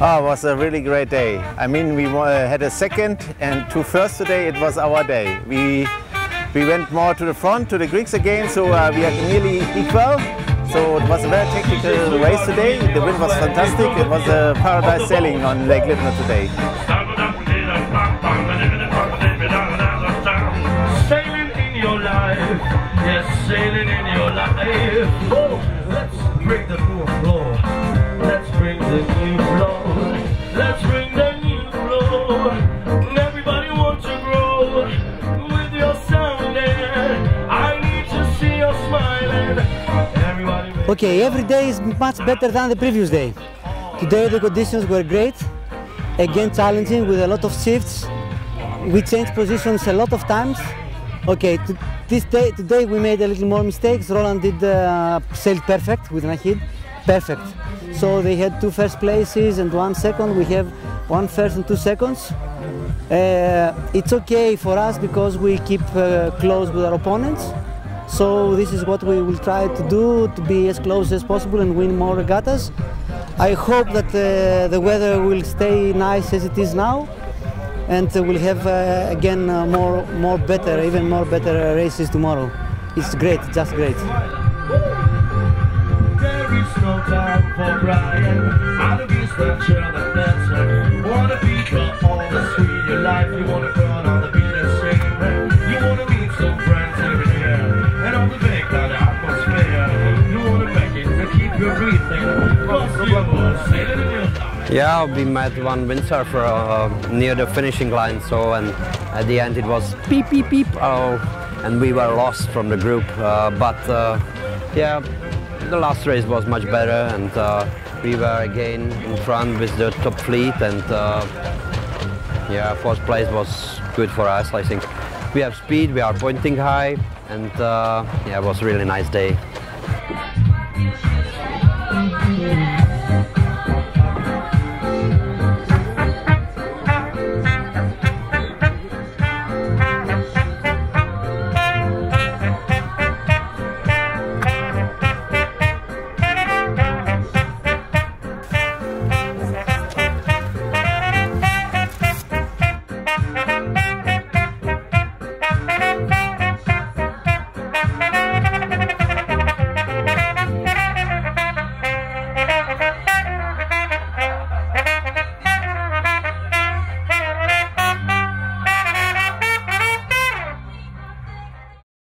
Oh, it was a really great day. I mean, we had a second and two first today. It was our day. We went more to the front, to the Greeks again, so we are nearly equal. So it was a very technical race today. The wind was fantastic. It was a paradise sailing on Lake Libna today. Sailing in your life, yes, sailing in your life. Oh, let's bring the new flow. Let's bring the new flow. Let's bring the new flow. Everybody wants to grow with your sounding. I need to see you smiling. Everybody. Okay, every day is much better than the previous day. Today the conditions were great. Again, challenging with a lot of shifts. We changed positions a lot of times. Okay, today we made a little more mistakes. Roland did sailed perfect with Nahid, perfect. So they had 2 first places and 1 second. We have 1 first and 2 seconds. It's okay for us because we keep close with our opponents. So this is what we will try to do, to be as close as possible and win more regattas. I hope that the weather will stay nice as it is now. And we'll have again even more better races tomorrow. It's great, just great. There is no time for crying. I'll be the child that dancer. Wanna be all the sweet your life. You wanna run on the beat and sing. You wanna meet some friends every year. And on the big kind of atmosphere. You wanna make it and keep your breathing. Cause you are sailing in your life. Yeah, we met one windsurfer near the finishing line, so and at the end it was beep beep beep, and we were lost from the group. Yeah, the last race was much better, and we were again in front with the top fleet, and yeah, 4th place was good for us. I think we have speed, we are pointing high, and yeah, it was a really nice day.